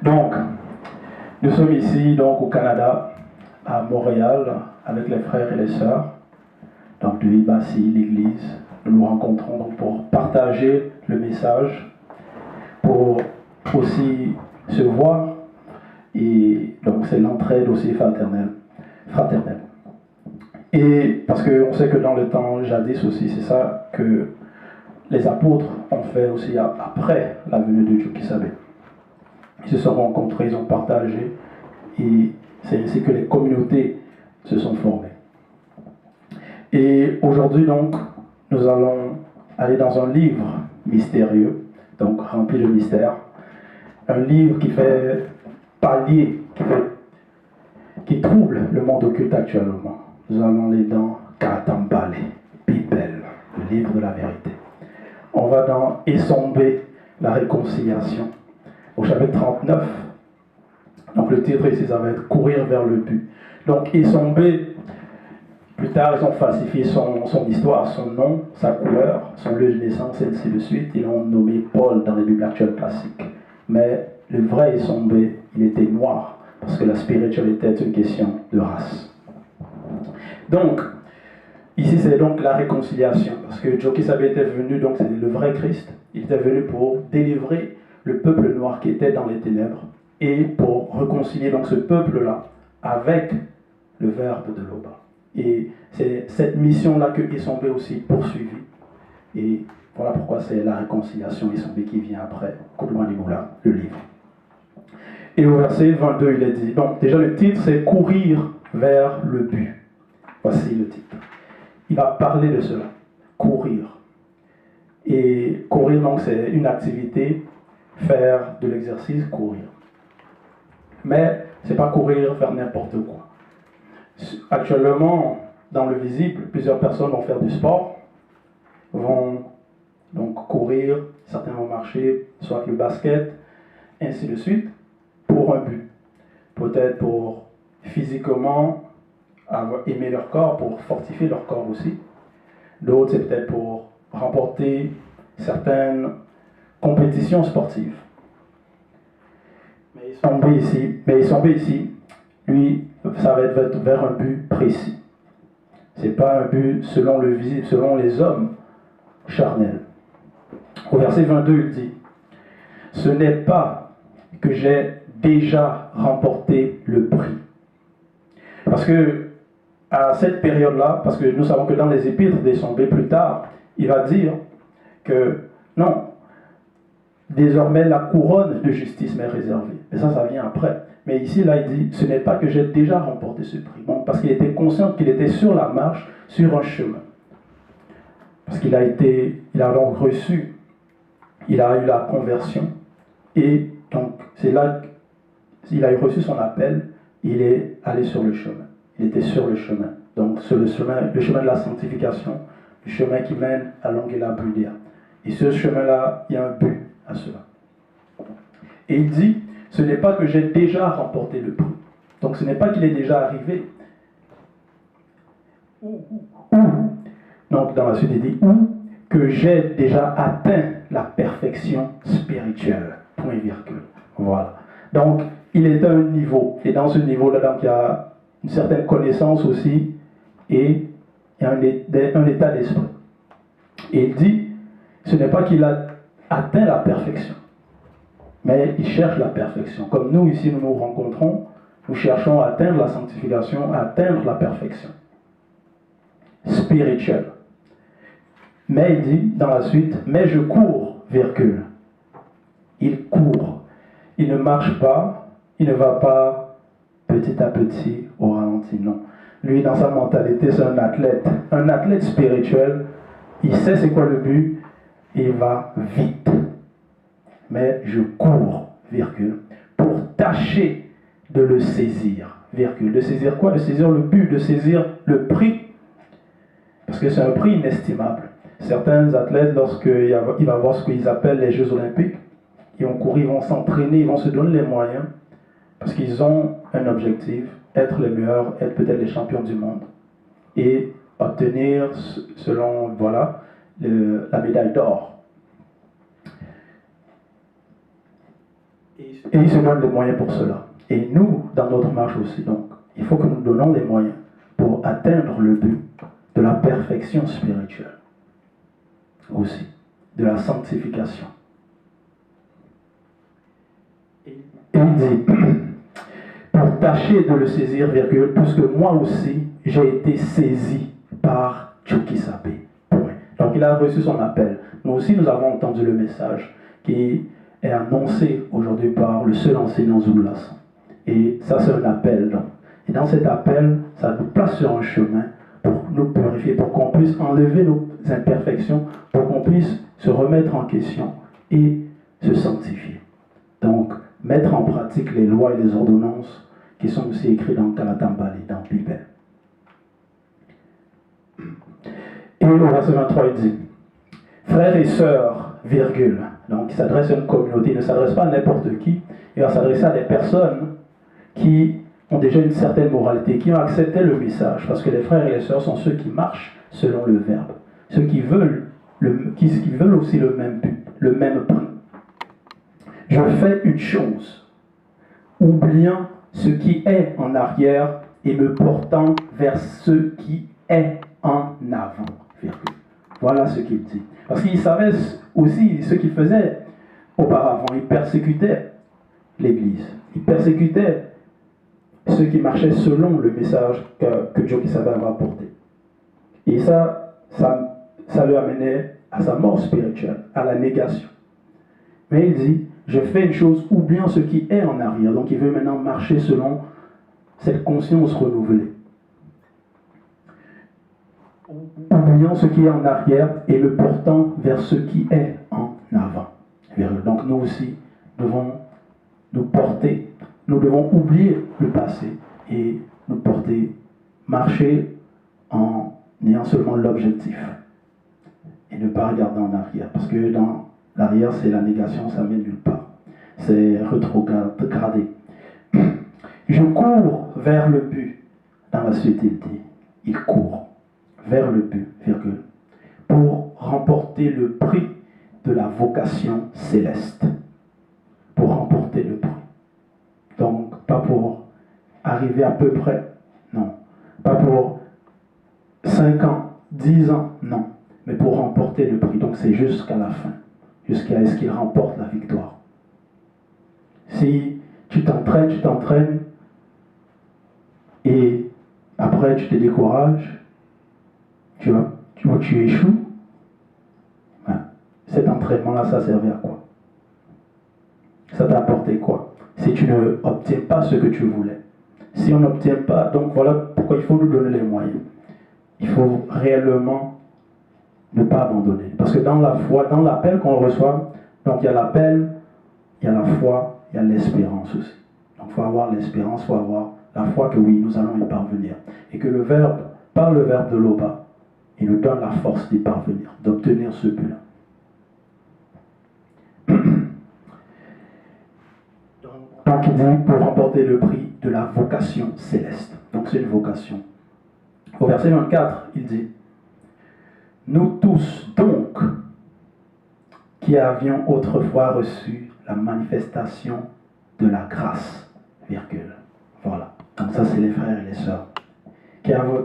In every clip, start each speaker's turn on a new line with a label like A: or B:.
A: Donc, nous sommes ici donc au Canada, à Montréal, avec les frères et les sœurs, donc de Ibassi, l'église. Nous nous rencontrons donc pour partager le message, pour aussi se voir, et donc c'est l'entraide aussi fraternelle. Et parce qu'on sait que dans le temps jadis aussi, c'est ça que les apôtres ont fait aussi après la venue de Dieu qui savait. Ils se sont rencontrés, ils ont partagé, et c'est ainsi que les communautés se sont formées. Et aujourd'hui donc, nous allons aller dans un livre mystérieux, donc rempli de mystères, un livre qui fait pallier, qui trouble le monde occulte actuellement. Nous allons aller dans Katambale, Bibel, le livre de la vérité. On va dans Essombé, la réconciliation, au chapitre 39. Donc le titre ici, ça va être Courir vers le but. Donc Essombé, plus tard, ils ont falsifié son histoire, son nom, sa couleur, son lieu de naissance, et ainsi de suite. Ils l'ont nommé Paul dans les Bibles actuelles classiques. Mais le vrai Essombé, il était noir, parce que la spiritualité est une question de race. Donc, ici c'est donc la réconciliation, parce que Jokisabé était venu, donc c'était le vrai Christ, il était venu pour délivrer le peuple noir qui était dans les ténèbres, et pour réconcilier donc ce peuple-là avec le Verbe de l'Oba. Et c'est cette mission-là que Essombé aussi poursuivit, et voilà pourquoi c'est la réconciliation Essombé qui vient après Koudoumanimoula, le livre. Et au verset 22, il est dit, donc déjà le titre c'est Courir vers le but. Voici le titre. Il va parler de cela, courir. Et courir, donc, c'est une activité, faire de l'exercice, courir. Mais ce n'est pas courir, faire n'importe quoi. Actuellement, dans le visible, plusieurs personnes vont faire du sport, vont donc courir, certains vont marcher, soit le basket, ainsi de suite, pour un but. Peut-être pour physiquement aimer leur corps, pour fortifier leur corps aussi. D'autres, c'est peut-être pour remporter certaines compétitions sportives. Mais Essombé ici, lui, ça va être vers un but précis. Ce n'est pas un but selon le visible, selon les hommes charnels. Au verset 22, il dit, « Ce n'est pas que j'ai déjà remporté le prix. » Parce que à cette période-là, parce que nous savons que dans les épîtres d'Essombé plus tard, il va dire que non, désormais la couronne de justice m'est réservée. Mais ça vient après. Mais ici, là, il dit, ce n'est pas que j'ai déjà remporté ce prix. Bon, parce qu'il était conscient qu'il était sur la marche, sur un chemin. Parce qu'il a donc reçu, il a eu la conversion. Et donc, c'est là qu'il a reçu son appel, il est allé sur le chemin. Il était sur le chemin. Donc, sur le chemin de la sanctification, le chemin qui mène à l'Angela Budéa. Et ce chemin-là, il y a un but à cela. Et il dit, ce n'est pas que j'ai déjà remporté le prix. Donc, ce n'est pas qu'il est déjà arrivé. Donc, dans la suite, il dit, que j'ai déjà atteint la perfection spirituelle. Point virgule. Voilà. Donc, il est à un niveau. Et dans ce niveau-là, donc, il y a une certaine connaissance aussi, et il y a un état d'esprit. Et il dit, ce n'est pas qu'il a atteint la perfection, mais il cherche la perfection. Comme nous, ici, nous nous rencontrons, nous cherchons à atteindre la sanctification, à atteindre la perfection spirituelle. Mais il dit, dans la suite, mais je cours, virgule. Il court. Il ne marche pas, il ne va pas petit à petit au ralenti, non. Lui, dans sa mentalité, c'est un athlète spirituel. Il sait c'est quoi le but, il va vite. Mais je cours, virgule, pour tâcher de le saisir, virgule. De saisir quoi? De saisir le but, de saisir le prix. Parce que c'est un prix inestimable. Certains athlètes, lorsqu'il va y avoir ce qu'ils appellent les Jeux Olympiques, ils vont courir, ils vont s'entraîner, ils vont se donner les moyens, parce qu'ils ont un objectif, être les meilleurs, être peut-être les champions du monde, et obtenir, selon, voilà, la médaille d'or. Et il se donne les moyens pour cela. Et nous, dans notre marche aussi, donc, il faut que nous donnons les moyens pour atteindre le but de la perfection spirituelle. Aussi, de la sanctification. Et il dit, pour tâcher de le saisir, virgule, puisque moi aussi, j'ai été saisi par Tchokisabe. Donc il a reçu son appel. Nous aussi, nous avons entendu le message qui est annoncé aujourd'hui par le seul enseignant Zoulas. Et ça, c'est un appel. Donc. Et dans cet appel, ça nous place sur un chemin pour nous purifier, pour qu'on puisse enlever nos imperfections, pour qu'on puisse se remettre en question et se sanctifier. Donc, mettre en pratique les lois et les ordonnances qui sont aussi écrites dans Kalatambali, dans la Bible. Et au verset 23, il dit, frères et sœurs, virgule. Donc, il s'adresse à une communauté, il ne s'adresse pas à n'importe qui, il va s'adresser à des personnes qui ont déjà une certaine moralité, qui ont accepté le message, parce que les frères et les sœurs sont ceux qui marchent selon le verbe, ceux qui veulent, qui veulent aussi le même but, le même prix. Je fais une chose, oubliant ce qui est en arrière et me portant vers ce qui est en avant. Virgule. Voilà ce qu'il dit. Parce qu'il savait aussi ce qu'il faisait auparavant. Il persécutait l'Église. Il persécutait ceux qui marchaient selon le message que Tchokisabe avait apporté. Et ça le amenait à sa mort spirituelle, à la négation. Mais il dit, je fais une chose oubliant ce qui est en arrière. Donc il veut maintenant marcher selon cette conscience renouvelée. Oubliant ce qui est en arrière et le portant vers ce qui est en avant. Donc nous aussi devons nous porter, nous devons oublier le passé et nous porter, marcher en ayant seulement l'objectif et ne pas regarder en arrière. Parce que dans l'arrière, c'est la négation, ça mène nulle part. C'est rétrogradé. Je cours vers le but. Dans la suite, il dit, il court vers le but, virgule, pour remporter le prix de la vocation céleste. Pour remporter le prix. Donc, pas pour arriver à peu près, non. Pas pour 5 ans, 10 ans, non. Mais pour remporter le prix. Donc, c'est jusqu'à la fin. Jusqu'à ce qu'il remporte la victoire. Si tu t'entraînes, et après tu te décourages, tu échoues, ben, cet entraînement-là, ça servait à quoi? Ça t'a apporté quoi? Si tu ne obtiens pas ce que tu voulais. Si on n'obtient pas, donc voilà pourquoi il faut nous donner les moyens. Il faut réellement ne pas abandonner. Parce que dans la foi, dans l'appel qu'on reçoit, donc il y a l'appel, il y a la foi, il y a l'espérance aussi. Donc il faut avoir l'espérance, il faut avoir la foi que oui, nous allons y parvenir. Et que le Verbe, par le Verbe de l'Oba, il nous donne la force d'y parvenir, d'obtenir ce but-là. Donc il dit pour remporter le prix de la vocation céleste. Donc c'est une vocation. Au verset 24, il dit, nous tous donc, qui avions autrefois reçu la manifestation de la grâce, virgule. Voilà. Donc ça, c'est les frères et les sœurs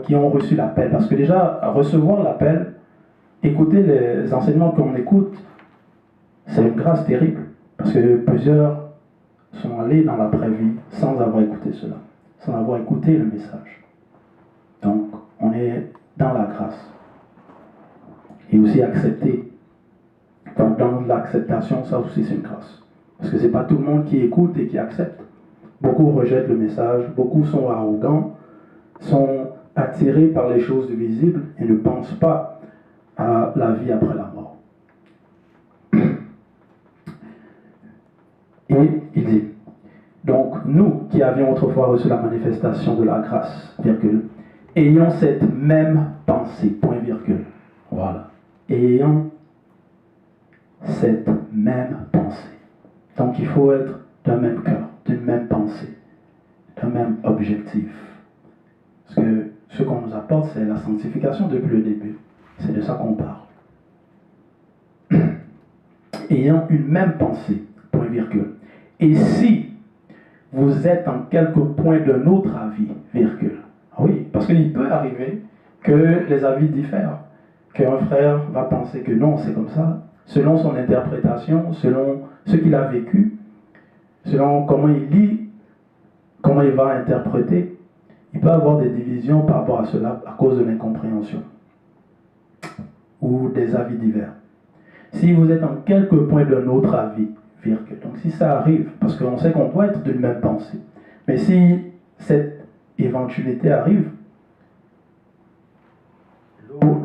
A: qui ont reçu l'appel. Parce que déjà, recevoir l'appel, écouter les enseignements qu'on écoute, c'est une grâce terrible. Parce que plusieurs sont allés dans l'après-vie sans avoir écouté cela, sans avoir écouté le message. Donc, on est dans la grâce. Et aussi accepter. Donc, dans l'acceptation, ça aussi, c'est une grâce. Parce que ce n'est pas tout le monde qui écoute et qui accepte. Beaucoup rejettent le message, beaucoup sont arrogants, sont attirés par les choses visibles et ne pensent pas à la vie après la mort. Et il dit, donc nous qui avions autrefois reçu la manifestation de la grâce, virgule, ayons cette même pensée, point virgule, voilà, ayons cette même pensée. Donc il faut être d'un même cœur, d'une même pensée, d'un même objectif. Parce que ce qu'on nous apporte, c'est la sanctification depuis le début. C'est de ça qu'on parle. Ayant une même pensée, point virgule, Et si vous êtes en quelque point d'un autre avis, virgule. Oui, parce qu'il peut arriver que les avis diffèrent, qu'un frère va penser que non, c'est comme ça, selon son interprétation, selon ce qu'il a vécu, selon comment il lit, comment il va interpréter. Il peut y avoir des divisions par rapport à cela à cause de l'incompréhension ou des avis divers. Si vous êtes en quelque point d'un autre avis, virgule. Donc si ça arrive, parce qu'on sait qu'on doit être d'une même pensée, mais si cette éventualité arrive,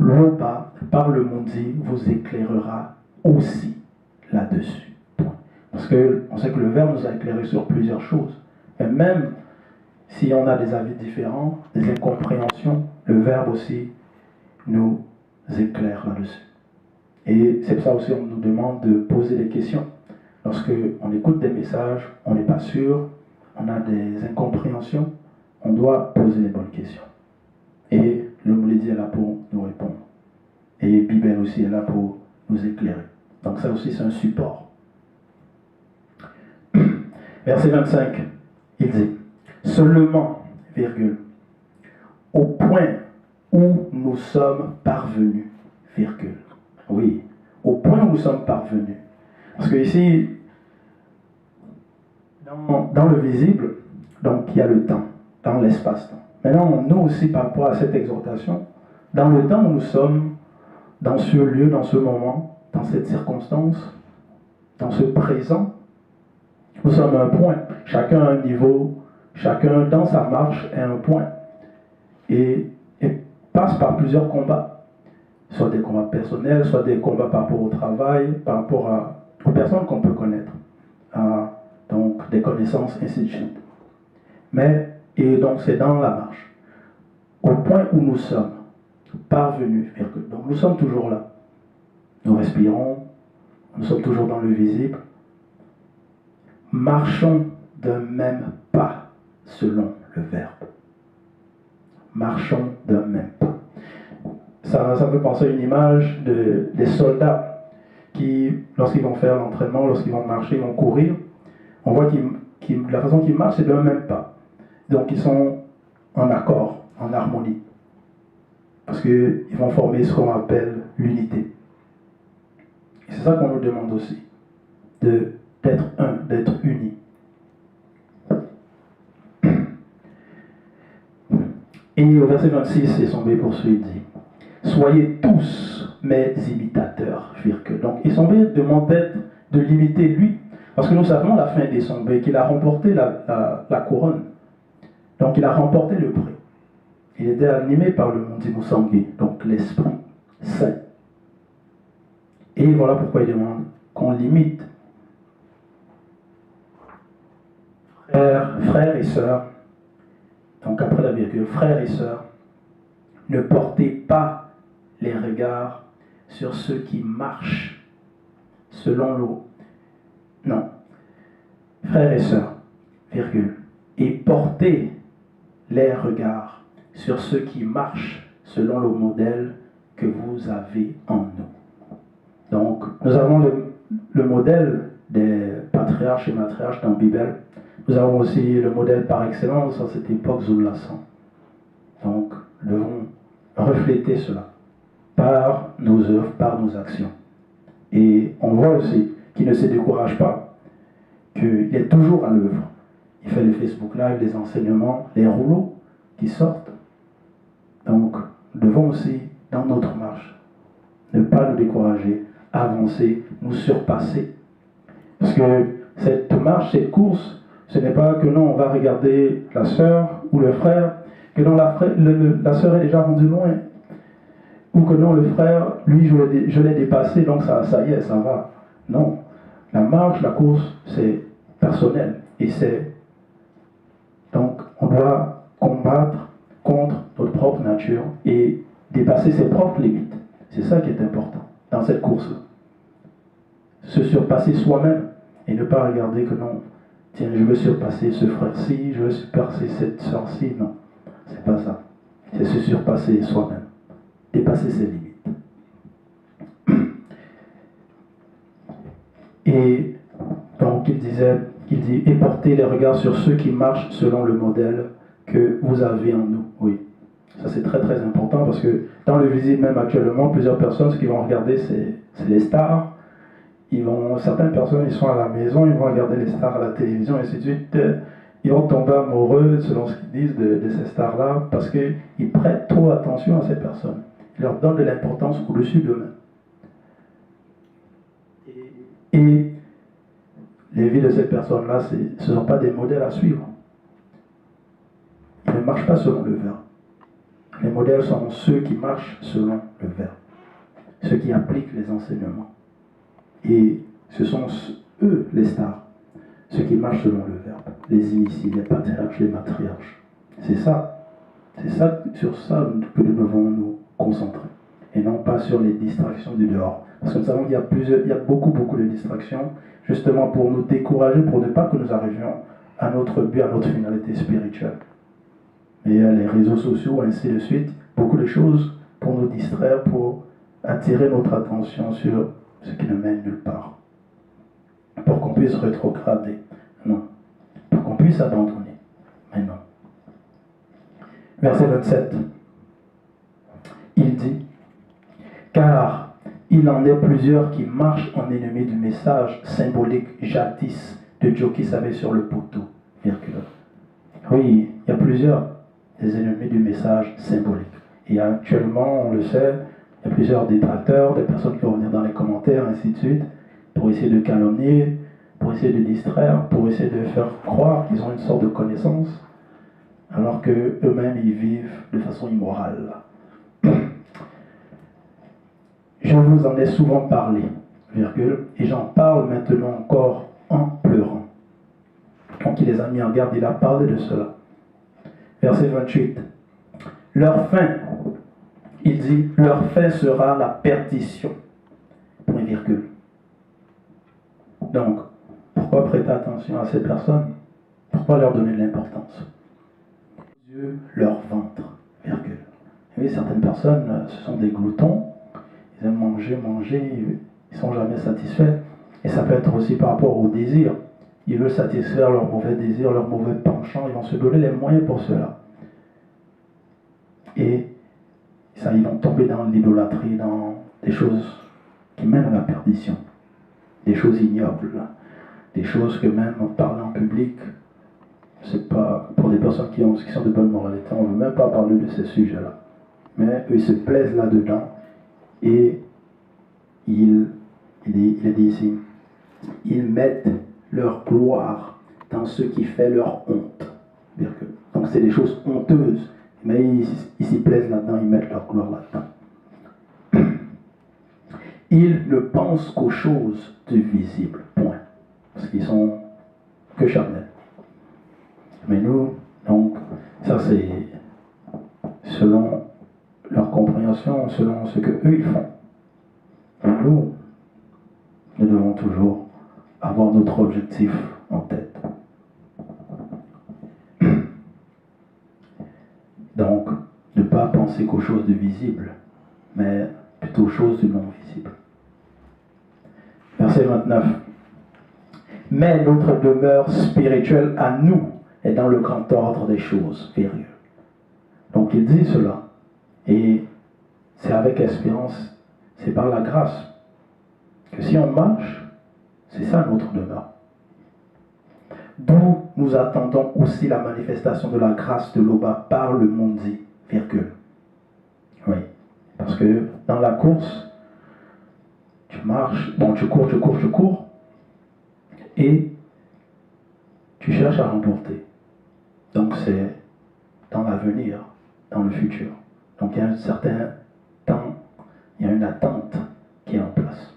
A: l'eau bas, par le Mondi, vous éclairera aussi là-dessus. Parce qu'on sait que le Verbe nous a éclairé sur plusieurs choses. Et même si on a des avis différents, des incompréhensions, le Verbe aussi nous éclaire là-dessus. Et c'est pour ça aussi qu'on nous demande de poser des questions. Lorsque on écoute des messages, on n'est pas sûr, on a des incompréhensions, on doit poser les bonnes questions. Et le Mouledi est là pour nous répondre. Et Bible aussi est là pour nous éclairer. Donc ça aussi c'est un support. Verset 25, il dit, seulement, virgule, au point où nous sommes parvenus, virgule. Oui, au point où nous sommes parvenus. Parce que ici, dans le visible, donc il y a le temps, dans l'espace-temps. Maintenant, nous aussi, par rapport à cette exhortation, dans le temps où nous sommes, dans ce lieu, dans ce moment, dans cette circonstance, dans ce présent, nous sommes à un point. Chacun à un niveau, chacun dans sa marche est un point. Et passe par plusieurs combats. Soit des combats personnels, soit des combats par rapport au travail, par rapport aux personnes qu'on peut connaître. Donc des connaissances, ainsi de suite. Et donc c'est dans la marche. Au point où nous sommes parvenus, donc nous sommes toujours là. Nous respirons, nous sommes toujours dans le visible. Marchons d'un même pas, selon le Verbe. Marchons d'un même pas. Ça me fait penser à une image des soldats qui, lorsqu'ils vont faire l'entraînement, lorsqu'ils vont marcher, ils vont courir, on voit la façon qu'ils marchent, c'est d'un même pas. Donc ils sont en accord, en harmonie. Parce qu'ils vont former ce qu'on appelle l'unité. Et c'est ça qu'on nous demande aussi, d'être un, d'être unis. Et au verset 26, et son B poursuit, il dit, soyez tous mes imitateurs, virgule. Donc, et son B demande de l'imiter lui, parce que nous savons à la fin de son B qu'il a remporté la couronne. Donc, il a remporté le prix. Il était animé par le Mondi Moussangui, donc l'Esprit Saint. Et voilà pourquoi il demande qu'on l'imite. Frères et sœurs, donc après la virgule, frères et sœurs, ne portez pas les regards sur ceux qui marchent selon l'eau. Non. Frères et sœurs, virgule, et portez les regards sur ceux qui marchent selon le modèle que vous avez en nous. Donc, nous avons le modèle des patriarches et matriarches dans la Bible. Nous avons aussi le modèle par excellence à cette époque, Zoulasan. Donc, nous devons refléter cela par nos œuvres, par nos actions. Et on voit aussi qu'il ne se décourage pas, qu'il est toujours à l'œuvre. Il fait les Facebook Live, les enseignements, les rouleaux qui sortent. Donc, nous devons aussi, dans notre marche, ne pas nous décourager, avancer, nous surpasser. Parce que cette marche, cette course, ce n'est pas que non, on va regarder la sœur ou le frère, que non, la sœur est déjà rendue loin. Ou que non, le frère, lui, je l'ai dépassé, donc ça y est, ça va. Non. La marche, la course, c'est personnel. Et c'est... Donc, on doit combattre contre notre propre nature et dépasser ses propres limites. C'est ça qui est important dans cette course. Se surpasser soi-même et ne pas regarder que non, tiens, je veux surpasser ce frère-ci, je veux surpasser cette soeur-ci. Non, c'est pas ça. C'est se surpasser soi-même. Dépasser ses limites. Et donc il disait, il dit, et portez les regards sur ceux qui marchent selon le modèle que vous avez en nous. Oui, ça c'est très très important parce que dans le visible même actuellement, plusieurs personnes, ce qu'ils vont regarder, c'est les stars. Certaines personnes, ils sont à la maison, ils vont regarder les stars à la télévision, et ainsi de suite. Ils vont tomber amoureux, selon ce qu'ils disent, de ces stars-là, parce qu'ils prêtent trop attention à ces personnes. Ils leur donnent de l'importance au-dessus d'eux-mêmes. Et les vies de ces personnes-là, ce ne sont pas des modèles à suivre. Ils ne marchent pas selon le verbe. Les modèles sont ceux qui marchent selon le verbe, ceux qui appliquent les enseignements. Et ce sont eux les stars, ceux qui marchent selon le verbe, les initiés, les patriarches, les matriarches. C'est sur ça que nous devons nous concentrer, et non pas sur les distractions du dehors. Parce que nous savons qu'il y a beaucoup de distractions, justement pour nous décourager, pour ne pas que nous arrivions à notre but, à notre finalité spirituelle. Et il y a les réseaux sociaux, ainsi de suite, beaucoup de choses pour nous distraire, pour attirer notre attention sur ce qui ne mène nulle part. Pour qu'on puisse rétrograder. Non. Pour qu'on puisse abandonner. Mais non. Verset 27. Il dit, car il en est plusieurs qui marchent en ennemis du message symbolique jadis de Dieu qui savait sur le poteau. Virgule. Oui, il y a plusieurs des ennemis du message symbolique. Et actuellement, on le sait, il y a plusieurs détracteurs, des personnes qui vont venir dans les commentaires, ainsi de suite, pour essayer de calomnier, pour essayer de distraire, pour essayer de faire croire qu'ils ont une sorte de connaissance, alors qu'eux-mêmes, ils vivent de façon immorale. Je vous en ai souvent parlé, virgule, et j'en parle maintenant encore en pleurant. Donc il les a mis en garde, il a parlé de cela. Verset 28. Leur fin, il dit, leur fin sera la perdition. Point virgule. Donc, pourquoi prêter attention à ces personnes? Pourquoi leur donner de l'importance? Dieu, leur ventre, virgule. Vous voyez, certaines personnes, ce sont des gloutons, ils aiment manger, ils ne sont jamais satisfaits. Et ça peut être aussi par rapport au désir. Ils veulent satisfaire leurs mauvais désirs, leurs mauvais penchants, ils vont se donner les moyens pour cela. Et ça, ils vont tomber dans l'idolâtrie, dans des choses qui mènent à la perdition. Des choses ignobles, des choses que même parler en public, c'est pas pour des personnes qui sont de bonne moralité, on ne veut même pas parler de ces sujets-là. Mais eux, ils se plaisent là-dedans et il est dit ici, ils mettent leur gloire dans ce qui fait leur honte. Donc c'est des choses honteuses, mais ils s'y plaisent là-dedans, ils mettent leur gloire là-dedans. Ils ne pensent qu'aux choses du visible, point. Parce qu'ils sont que charnels. Mais nous, donc, ça c'est selon leur compréhension, selon ce que eux ils font. Et nous devons toujours avoir notre objectif en tête. Donc, ne pas penser qu'aux choses du visible, mais plutôt aux choses du non visible. Verset 29. Mais notre demeure spirituelle à nous est dans le grand ordre des choses, virgule. Donc il dit cela. Et c'est avec espérance, c'est par la grâce, que si on marche, c'est ça notre demeure. D'où nous attendons aussi la manifestation de la grâce de l'Oba par le Mundi, virgule. Oui, parce que dans la course, tu marches, bon, tu cours, et tu cherches à remporter. Donc c'est dans l'avenir, dans le futur. Donc il y a un certain temps, il y a une attente qui est en place.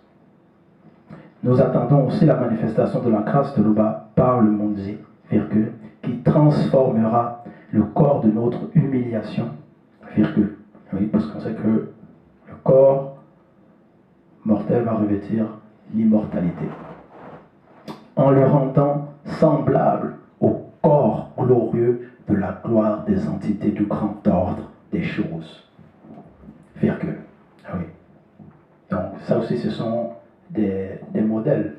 A: Nous attendons aussi la manifestation de la grâce de l'Oba par le Mundi, virgule, qui transformera le corps de notre humiliation, virgule. Oui, parce qu'on sait que le corps mortel va revêtir l'immortalité. En le rendant semblable au corps glorieux de la gloire des entités du grand ordre des choses. Virgule. Oui. Donc ça aussi ce sont des modèles.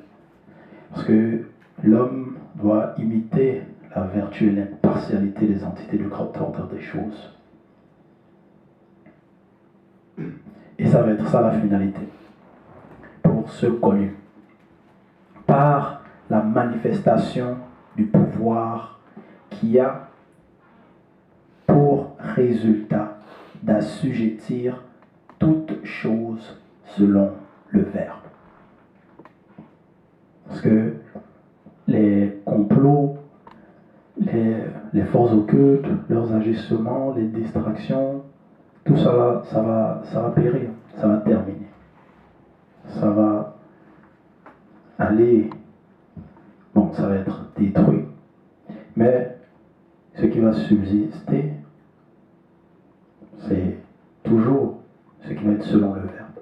A: Parce que l'homme doit imiter la vertu et l'impartialité des entités de grand ordre des choses. Et ça va être ça la finalité. Pour ceux connus. Par la manifestation du pouvoir qui a pour résultat d'assujettir toutes choses selon le Verbe. Parce que les complots, les forces occultes, leurs agissements, les distractions, tout ça là, ça va périr, ça va terminer. Ça va aller, bon, ça va être détruit. Mais ce qui va subsister, c'est toujours ce qui va être selon le Verbe.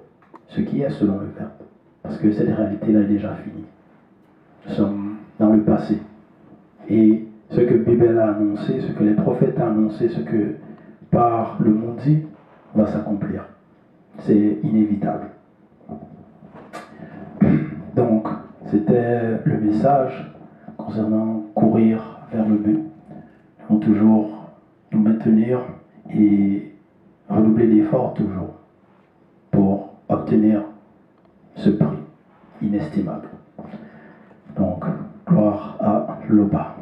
A: Ce qui est selon le Verbe. Parce que cette réalité-là est déjà finie. Nous sommes dans le passé. Et ce que Bible a annoncé, ce que les prophètes ont annoncé, ce que par le monde dit, va s'accomplir. C'est inévitable. Donc, c'était le message concernant courir vers le but. Nous devons toujours nous maintenir et redoubler d'efforts toujours pour obtenir ce prix inestimable. Donc, gloire à l'Oba.